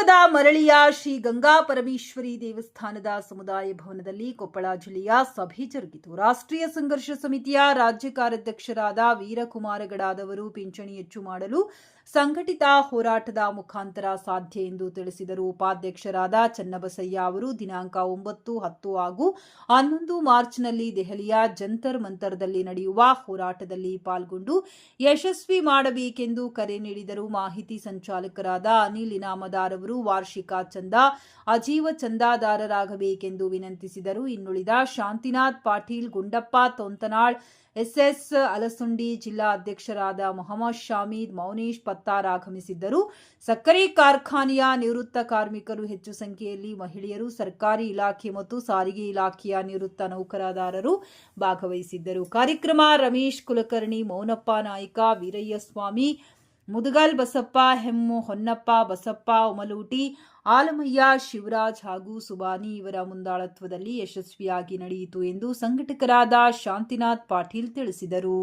ಸಮೀಪದ ಮರಳಿಯ ಶ್ರೀ ಗಂಗಾ ಪರಮೇಶ್ವರಿ ದೇವಸ್ಥಾನದ ಸಮುದಾಯ ಭವನದಲ್ಲಿ ಕೊಪ್ಪಳ ಜಿಲ್ಲೆಯ ಸಭೆ ಜರುಗಿತು. ರಾಷ್ಟ್ರೀಯ ಸಂಘರ್ಷ ಸಮಿತಿಯ ರಾಜ್ಯ ಕಾರ್ಯಾಧ್ಯಕ್ಷರಾದ ವೀರಕುಮಾರ ಗಡಾದವರು ಪಿಂಚಣಿ ಹೆಚ್ಚು ಮಾಡಲು ಸಂಘಟಿತ ಹೋರಾಟದ ಮುಖಾಂತರ ಸಾಧ್ಯ ಎಂದು ತಿಳಿಸಿದರು. ಉಪಾಧ್ಯಕ್ಷರಾದ ಚನ್ನಬಸಯ್ಯ ಅವರು ದಿನಾಂಕ 9, 10 ಹಾಗೂ 11 ಮಾರ್ಚ್ನಲ್ಲಿ ದೆಹಲಿಯ ಜಂತರ್ ಮಂತರ್ದಲ್ಲಿ ನಡೆಯುವ ಹೋರಾಟದಲ್ಲಿ ಪಾಲ್ಗೊಂಡು ಯಶಸ್ವಿ ಮಾಡಬೇಕೆಂದು ಕರೆ ನೀಡಿದರು. ಮಾಹಿತಿ ಸಂಚಾಲಕರಾದ ಅನಿಲ್ ಇನಾಮದಾರ್ ಅವರು ವಾರ್ಷಿಕ ಚಂದ ಅಜೀವ ಚಂದಾದಾರರಾಗಬೇಕೆಂದು ವಿನಂತಿಸಿದರು. ಇನ್ನುಳಿದ ಶಾಂತಿನಾಥ್ ಪಾಟೀಲ್, ಗುಂಡಪ್ಪ ತೋಂತನಾಳ್, ಎಸ್ಎಸ್ ಅಲಸುಂಡಿ, ಜಿಲ್ಲಾ ಅಧ್ಯಕ್ಷರಾದ ಮೊಹಮ್ಮದ್ ಶಾಮೀದ್, ಮೌನೇಶ್ ಪತ್ತಾರ್ ಆಗಮಿಸಿದ್ದರು. ಸಕ್ಕರೆ ಕಾರ್ಖಾನೆಯ ನಿವೃತ್ತ ಕಾರ್ಮಿಕರು, ಹೆಚ್ಚು ಸಂಖ್ಯೆಯಲ್ಲಿ ಮಹಿಳೆಯರು, ಸರ್ಕಾರಿ ಇಲಾಖೆ ಮತ್ತು ಸಾರಿಗೆ ಇಲಾಖೆಯ ನಿವೃತ್ತ ನೌಕರದಾರರು ಭಾಗವಹಿಸಿದ್ದರು. ಕಾರ್ಯಕ್ರಮ ರಮೇಶ್ ಕುಲಕರ್ಣಿ, ಮೌನಪ್ಪ ನಾಯ್ಕ, ವೀರಯ್ಯ ಸ್ವಾಮಿ, ಮುದಗಲ್ ಬಸಪ್ಪ, ಹೊನ್ನಪ್ಪ ಬಸಪ್ಪ, ಉಮಲೂಟಿ, ಆಲಮಯ್ಯ, ಶಿವರಾಜ್ ಹಾಗೂ ಸುಬಾನಿ ಇವರ ಮುಂದಾಳತ್ವದಲ್ಲಿ ಯಶಸ್ವಿಯಾಗಿ ನಡೆಯಿತು ಎಂದು ಸಂಘಟಕರಾದ ಶಾಂತಿನಾಥ್ ಪಾಟೀಲ್ ತಿಳಿಸಿದರು.